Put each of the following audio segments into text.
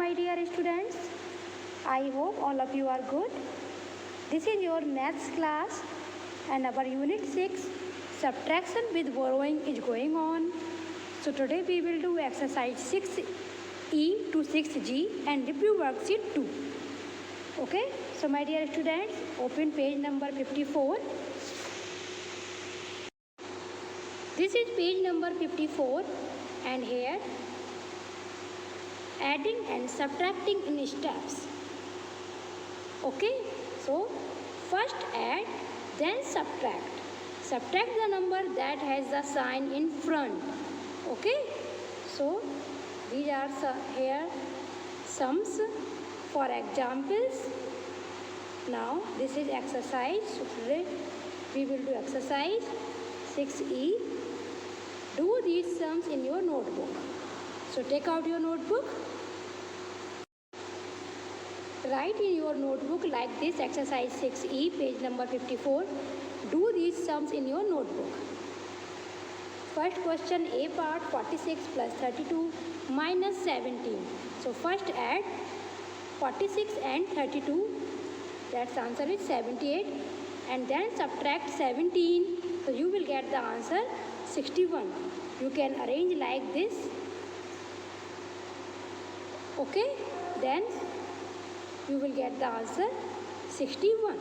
my dear students. I hope all of you are good. This is your maths class and our unit 6 subtraction with borrowing is going on. So today we will do exercise 6E to 6G and review worksheet 2. Okay, so my dear students, open page number 54. This is page number 54 and here adding and subtracting in steps. Okay, so first add, then subtract. Subtract the number that has the sign in front. Okay, so these are here sums for examples. Now this is exercise. So today we will do exercise 6E. Do these sums in your notebook. So take out your notebook. Write in your notebook like this, exercise 6E, page number 54. Do these sums in your notebook. First question, A part, 46 plus 32 minus 17. So first add 46 and 32. That's answer is 78. And then subtract 17. So you will get the answer 61. You can arrange like this. Okay, then you will get the answer 61.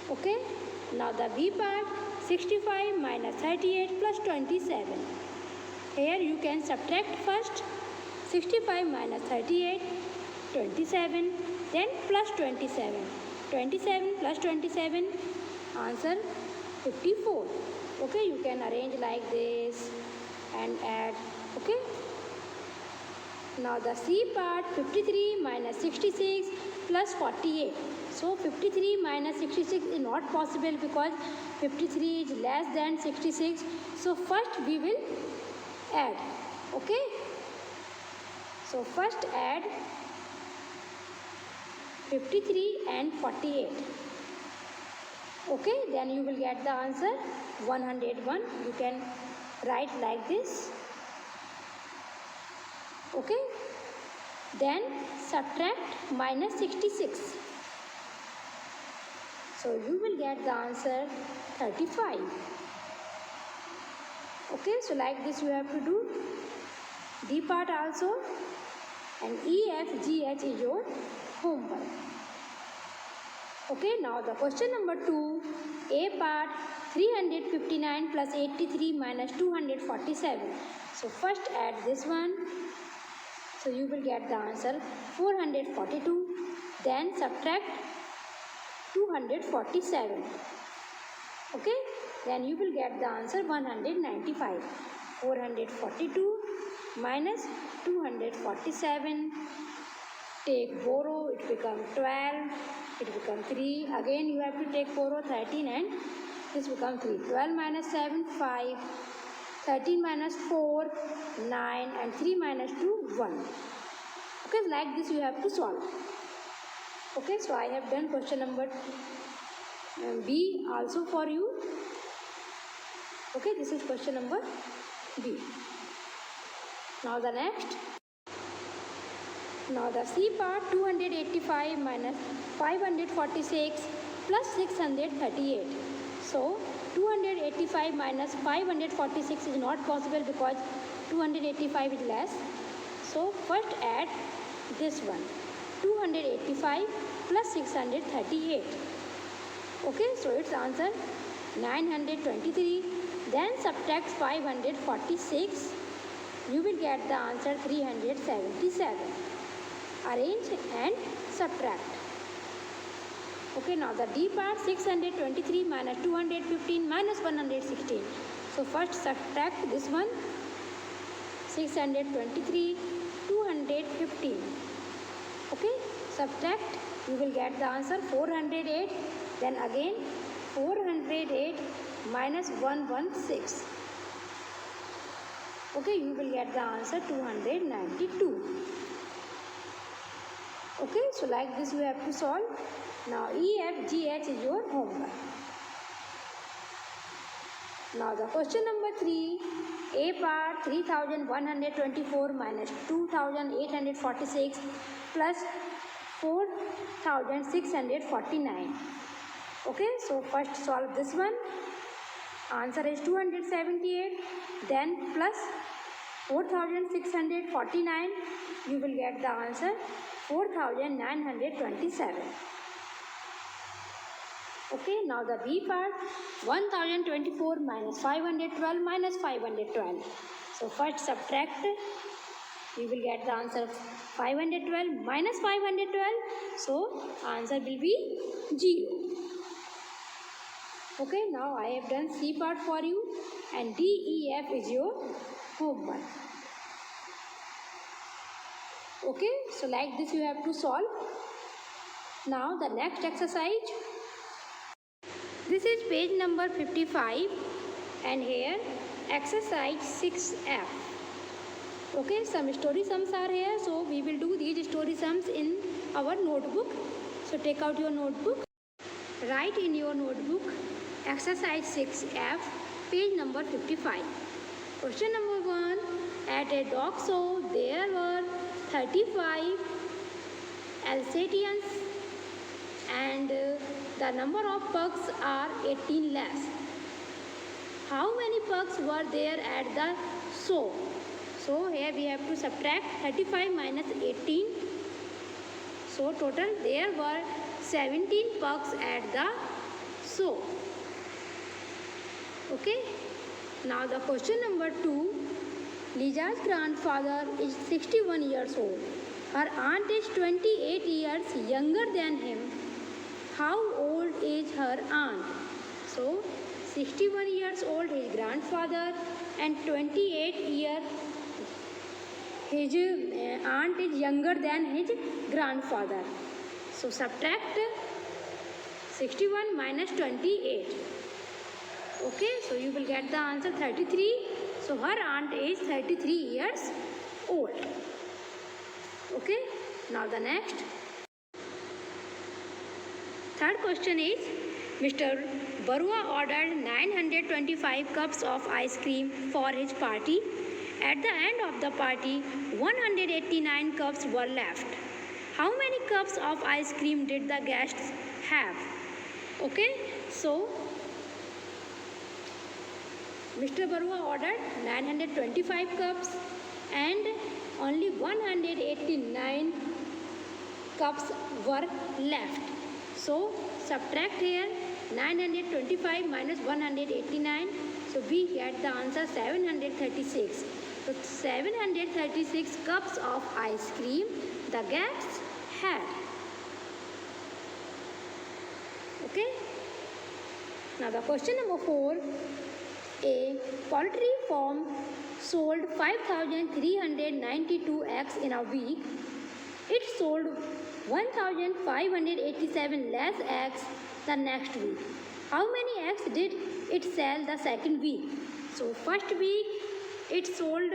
Okay, now the B part, 65 minus 38 plus 27. Here you can subtract first 65 minus 38, 27, then plus 27. 27 plus 27, answer 54. Okay, you can arrange like this and add. Okay. Now the C part, 53 minus 66 plus 48. So 53 minus 66 is not possible because 53 is less than 66. So first we will add. Okay. So first add 53 and 48. Okay. Then you will get the answer 101. You can write like this. Okay, then subtract minus 66. So you will get the answer 35. Okay, so like this you have to do. D part also, and E, F, G, H is your homework. Okay, now the question number 2, A part, 359 plus 83 minus 247. So first add this one. So you will get the answer 442. Then subtract 247. Okay. Then you will get the answer 195. 442 minus 247. Take borrow. It becomes 12. It becomes 3. Again you have to take borrow 13 and this becomes 3. 12 minus 7, 5. 13 minus 4, 9 and 3 minus 2, 1. Okay, like this you have to solve. Okay, so I have done question number B also for you. Okay, this is question number B. Now the next. Now the C part, 285 minus 546 plus 638. So 285 minus 546 is not possible because 285 is less. So first add this one, 285 plus 638. Okay, so its answer 923. Then subtract 546. You will get the answer 377. Arrange and subtract. Okay, now the D part, 623 minus 215 minus 116. So first subtract this one, 623, 215. Okay, subtract, you will get the answer 408. Then again 408 minus 116. Okay, you will get the answer 292. Okay, so like this you have to solve. Now E, F, G, H is your homework. Now the question number 3, A part 3124 minus 2846 plus 4649. Okay, so first solve this one. Answer is 278. Then plus 4649, you will get the answer 4927. Okay, now the B part, 1024 minus 512 minus 512. So first subtract, you will get the answer 512 minus 512. So answer will be 0. Okay, now I have done C part for you, and D, E, F is your homework. Okay, so like this you have to solve. Now the next exercise. This is page number 55, and here exercise 6F. Okay, some story sums are here, so we will do these story sums in our notebook. So take out your notebook, write in your notebook exercise 6F, page number 55. Question number 1. At a dog show there were 35 Alsatians and the number of pugs are 18 less. How many pugs were there at the show? So here we have to subtract 35 minus 18. So total there were 17 pugs at the show. Okay. Now the question number 2. Liza's grandfather is 61 years old. Her aunt is 28 years younger than him. How old is her aunt? So 61 years old his grandfather and 28 years his aunt is younger than his grandfather. So subtract 61 minus 28. Okay, so you will get the answer 33. So her aunt is 33 years old. Okay, now the next. Third question is, Mr. Barua ordered 925 cups of ice cream for his party. At the end of the party, 189 cups were left. How many cups of ice cream did the guests have? Okay, so Mr. Barua ordered 925 cups and only 189 cups were left. So subtract here 925 minus 189. So we get the answer 736. So 736 cups of ice cream the guests had. Okay. Now the question number 4. A poultry farm sold 5,392 eggs in a week. It sold 1,587 less eggs the next week. How many eggs did it sell the second week? So first week it sold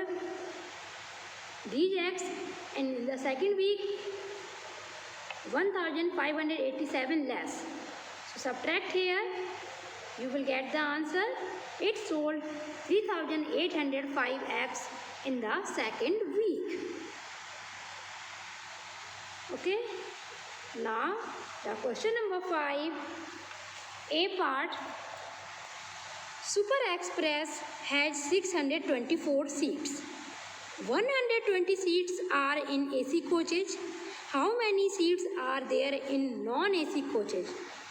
these eggs, and in the second week 1,587 less. So subtract here, you will get the answer. It sold 3,805 eggs in the second week. Okay. Now the question number 5. A part. Super Express has 624 seats. 120 seats are in AC coaches. How many seats are there in non-AC coaches?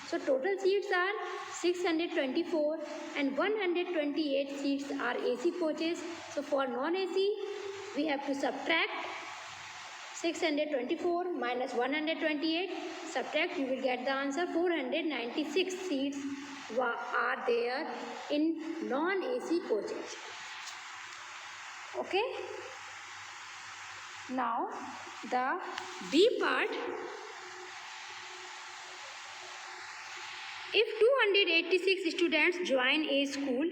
So total seats are 624 and 128 seats are AC coaches. So for non-AC, we have to subtract 624 minus 128. Subtract, you will get the answer 496 seats are there in non-AC coaches. Okay. Now the B part. If 286 students join a school,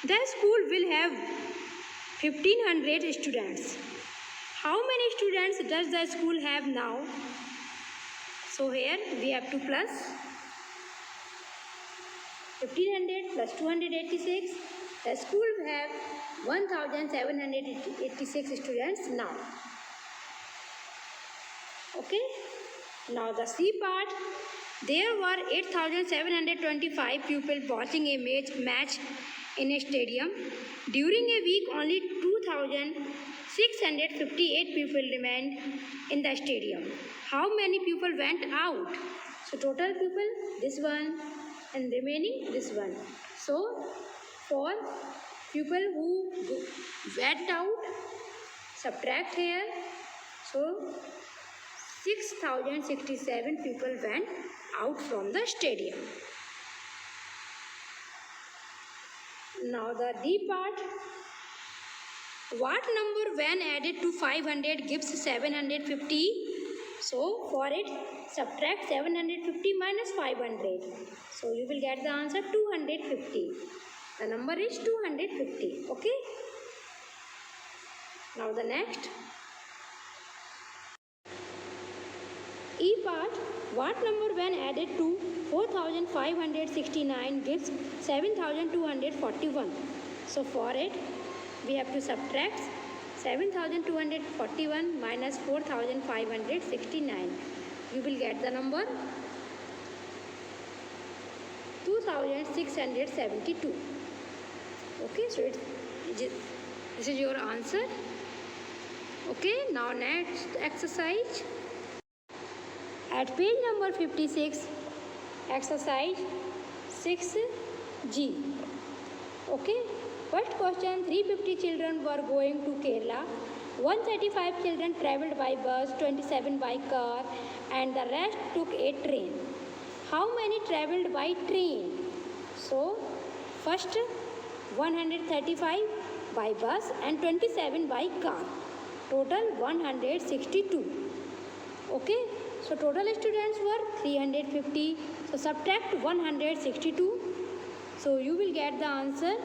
the school will have 1500 students. How many students does the school have now? So here we have to plus 1500 plus 286 The school have 1,786 students now. Okay. Now the C part. There were 8,725 people watching a match in a stadium. During a week, only 2,658 people remained in the stadium. How many people went out? So total people, this one, and remaining this one. So for people who went out, subtract here. So 6,067 people went out from the stadium. Now the D part. What number when added to 500 gives 750? So for it, subtract 750 minus 500. So you will get the answer 250. The number is 250. Okay. Now the next. E part. What number when added to 4,569 gives 7,241? So for it, we have to subtract 7,241 minus 4,569. You will get the number 2,672. Okay, so this is your answer. Okay, now next exercise. At page number 56, exercise 6G. Okay. First question, 350 children were going to Kerala. 135 children travelled by bus, 27 by car, and the rest took a train. How many travelled by train? So, first 135 by bus and 27 by car. Total 162. Okay. So total students were 350. So subtract 162. So you will get the answer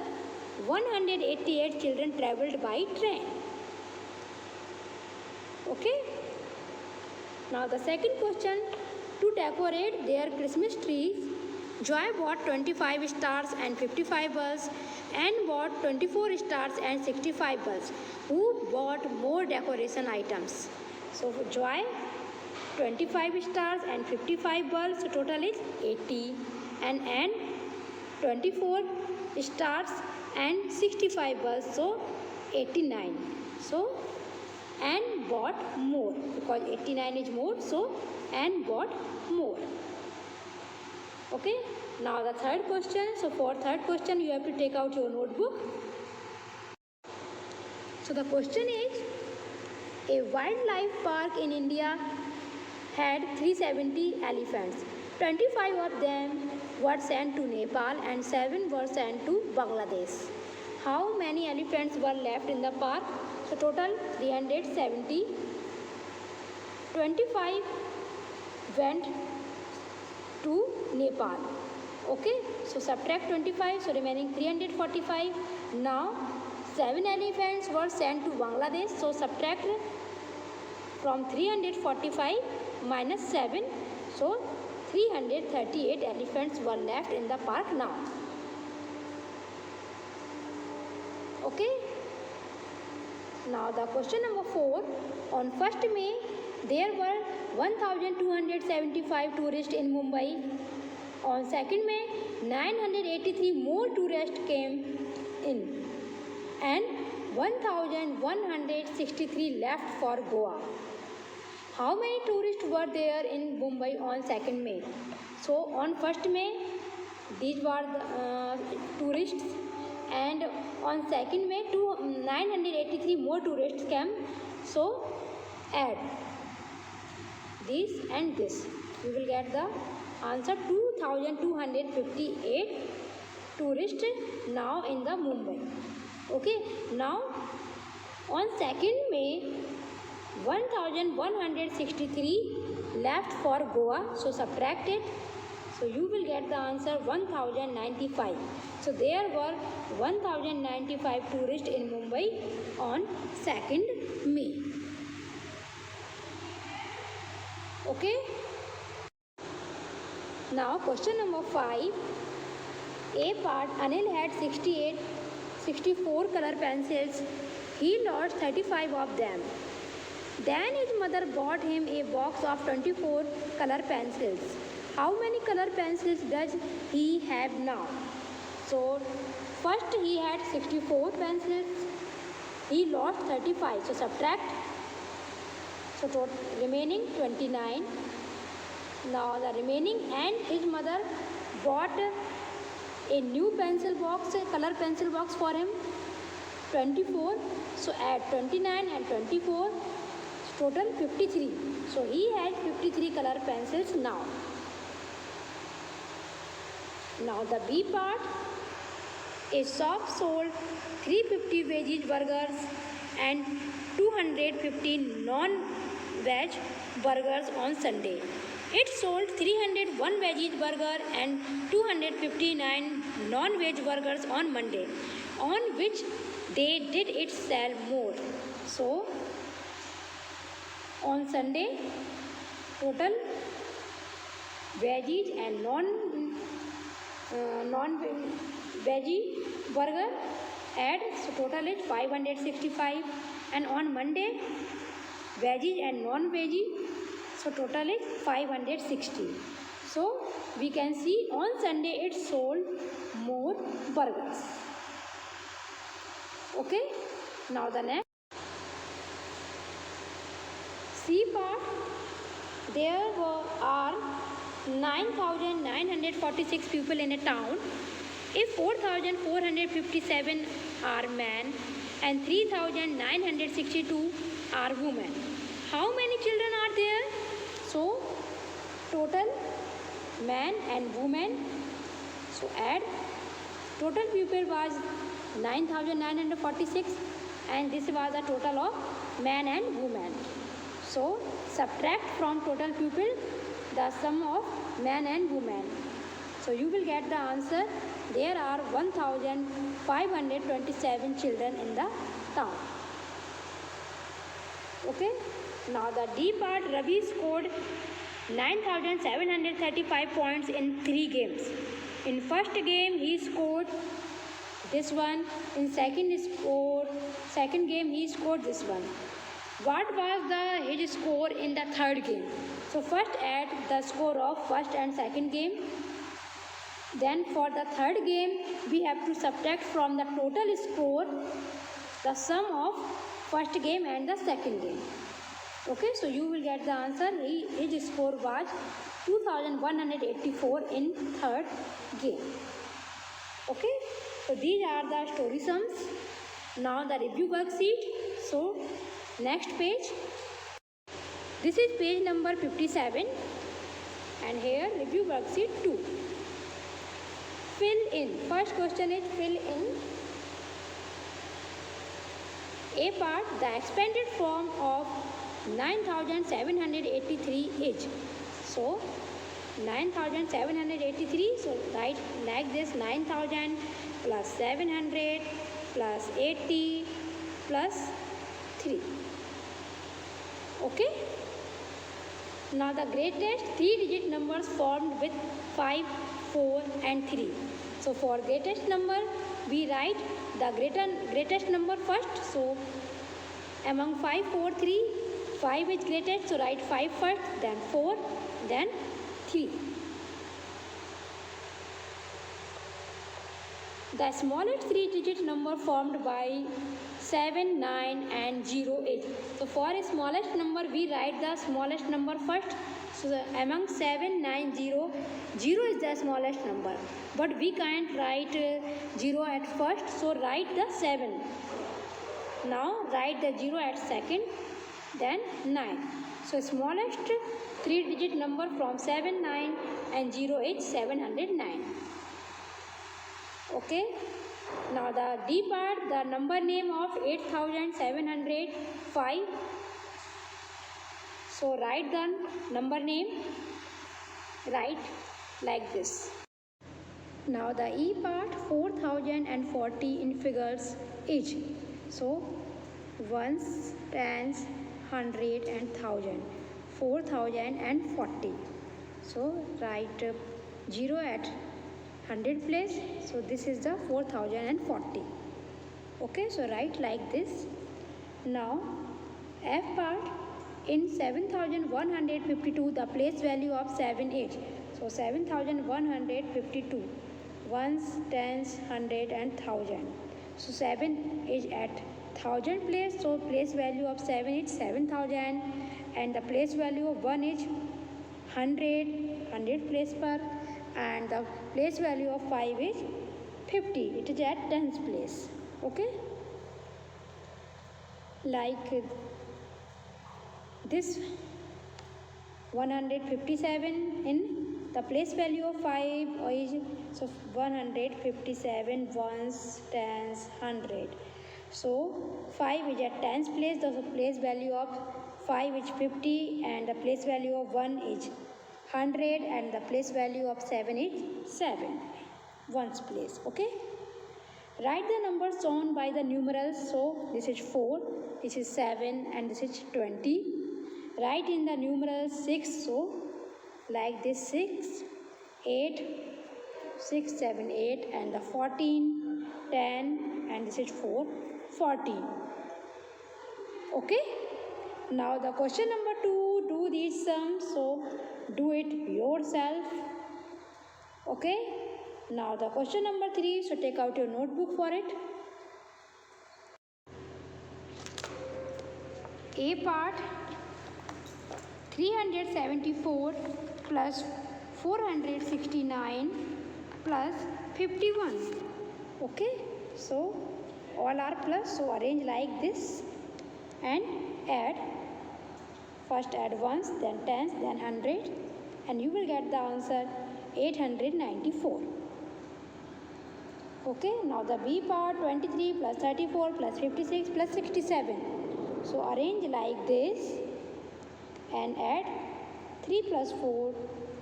188 children travelled by train. Okay. Now the second question. To decorate their Christmas trees, Joy bought 25 stars and 55 bulbs and bought 24 stars and 65 bulbs. Who bought more decoration items? So for Joy, 25 stars and 55 bulbs, so total is 80, and 24 stars and 65 bulbs, so 89. So and bought more because 89 is more, so and bought more. Okay. Now the third question. So for third question you have to take out your notebook. So the question is, a wildlife park in India had 370 elephants. 25 of them were sent to Nepal and 7 were sent to Bangladesh. How many elephants were left in the park? So total 370. 25 went to Nepal. Okay, so subtract 25, so remaining 345. Now 7 elephants were sent to Bangladesh, so subtract from 345 minus 7, so 338 elephants were left in the park now. Okay. Now the question number 4. On 1st May, there were 1,275 tourists in Mumbai. On 2nd May, 983 more tourists came in and 1,163 left for Goa. How many tourists were there in Mumbai on 2nd May? So on 1st May, these were the tourists, and on 2nd May, 983 more tourists came. So add this and this. You will get the answer 2,258 tourists now in the Mumbai. Okay. Now on 2nd May, 1,163 left for Goa, so subtract it. So you will get the answer 1,095. So there were 1,095 tourists in Mumbai on 2nd May. Okay. Now question number 5. A part, Anil had 68 64 color pencils. He lost 35 of them. Then his mother bought him a box of 24 color pencils. How many color pencils does he have now? So first he had 64 pencils. He lost 35. So subtract. So remaining 29. Now the remaining, and his mother bought a new pencil box, a color pencil box for him, 24. So add 29 and 24, total 53. So he has 53 color pencils now. Now the B part. A shop sold 350 veggie burgers and 250 non-veg burgers on Sunday. It sold 301 veggie burger and 259 non-veg burgers on Monday. On which day did it sell more? So on Sunday, total veggies and non-veggie burger add, so total is 565, and on Monday veggies and non-veggie, so total is 560. So we can see on Sunday it sold more burgers. Okay, now the next C part. There are 9,946 people in a town. If 4,457 are men and 3,962 are women, how many children are there? So total man and women, so add. Total people was 9,946, and this was a total of man and woman. So subtract from total people the sum of man and woman. So you will get the answer. There are 1,527 children in the town. Okay. Now the D part. Ravi scored 9,735 points in 3 games. In first game he scored this one. In second game he scored this one. What was his score in the third game? So first add the score of first and second game. Then for the third game we have to subtract from the total score the sum of first game and the second game. Okay, so you will get the answer. His score was 2,184 in third game. Okay, so these are the story sums. Now the review worksheet. So next page. This is page number 57, and here review worksheet 2. Fill in. First question is fill in. A part. The expanded form of 9,783 is. So 9,783. So write like this: 9,000 plus 700 plus 80 plus 3. Okay. Now the greatest 3-digit numbers formed with 5, 4 and 3. So for greatest number we write the greatest number first. So among 5, 4, 3, 5 is greatest. So write 5 first, then 4, then 3. The smallest 3-digit number formed by 7, 9 and 0 is. So for smallest number we write the smallest number first. So among 7, 9, 0, 0 is the smallest number. But we can't write 0 at first. So write the 7. Now write the 0 at second, then 9. So smallest 3-digit number from 7, 9 and 0 is 709. Okay. Now the D part. The number name of 8,705. So write the number name. Write like this. Now the E part. 4,040 in figures is. So ones, tens, hundred and thousand. 4,040. So write 0 at 100 place. So this is the 4,040. Okay, so write like this. Now F part, in 7152 the place value of 7 is. So 7152 ones, tens, hundred and thousand. So 7 is at 1000 place, so place value of 7 is 7000, and the place value of 1 is 100 place per, and the place value of 5 is 50, it is at tens place. Okay, like this 157 in the place value of 5 is, so 157 ones, tens, 100. So 5 is at tens place, the place value of 5 is 50, and the place value of 1 is 100, and the place value of 7 is 7, ones place. Okay, write the numbers shown by the numerals. So this is 4, this is 7, and this is 20. Write in the numerals 6, so like this 6, 8, 6, 7, 8, and the 14, 10, and this is 4, 14. Okay, now the question number 2, do these sums, so do it yourself. Okay, now the question number 3, so take out your notebook for it. A part, 374 plus 469 plus 51. Okay, so all are plus, so arrange like this and add. First add ones, then tens, then 100, and you will get the answer 894. Okay, now the B part, 23 plus 34 plus 56 plus 67. So arrange like this and add 3 plus 4,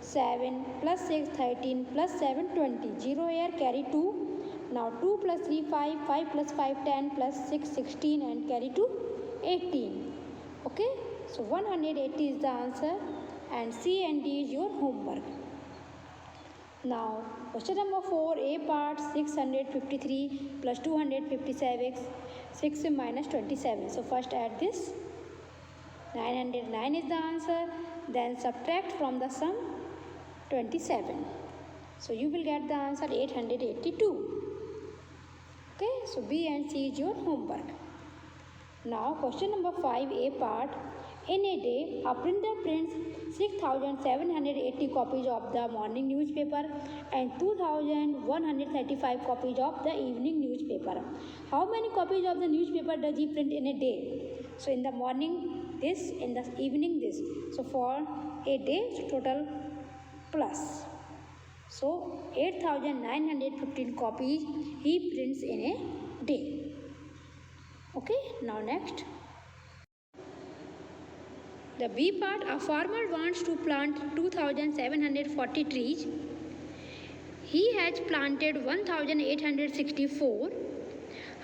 7 plus 6, 13 plus 7, 20. 0 here, carry 2. Now 2 plus 3, 5, 5 plus 5, 10 plus 6, 16, and carry 2, 18. Okay, so 180 is the answer, and C and D is your homework. Now question number 4, A part, 653 plus 257, 6 minus 27. So first add this, 909 is the answer, then subtract from the sum 27. So you will get the answer 882. Okay, so B and C is your homework. Now question number 5, A part, in a day a printer prints 6,780 copies of the morning newspaper and 2,135 copies of the evening newspaper. How many copies of the newspaper does he print in a day? So in the morning this, in the evening this. So for a day total plus. So 8,915 copies he prints in a day. Okay, now next. The B part, a farmer wants to plant 2,740 trees. He has planted 1,864.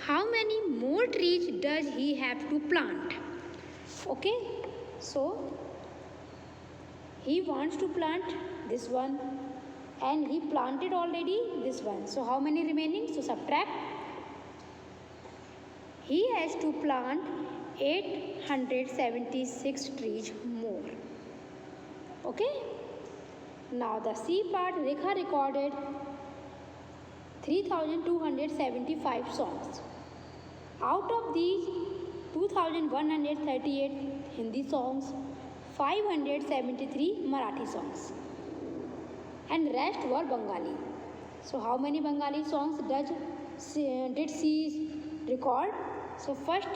How many more trees does he have to plant? Okay, so he wants to plant this one and he planted already this one. So how many remaining? So subtract. He has to plant 876 trees more. Okay. Now the C part, Rekha recorded 3,275 songs. Out of these, 2,138 Hindi songs, 573 Marathi songs, and rest were Bengali. So how many Bengali songs did she record? So first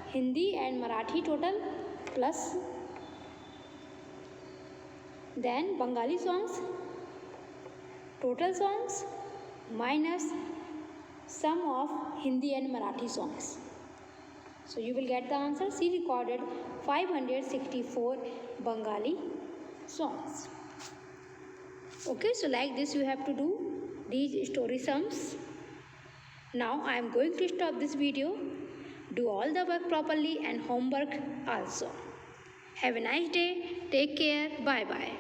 Hindi and Marathi total plus, then Bengali songs, total songs minus sum of Hindi and Marathi songs. So you will get the answer. She recorded 564 Bengali songs. Okay, so like this you have to do these story sums. Now I am going to stop this video. Do all the work properly and homework also. Have a nice day. Take care. Bye bye.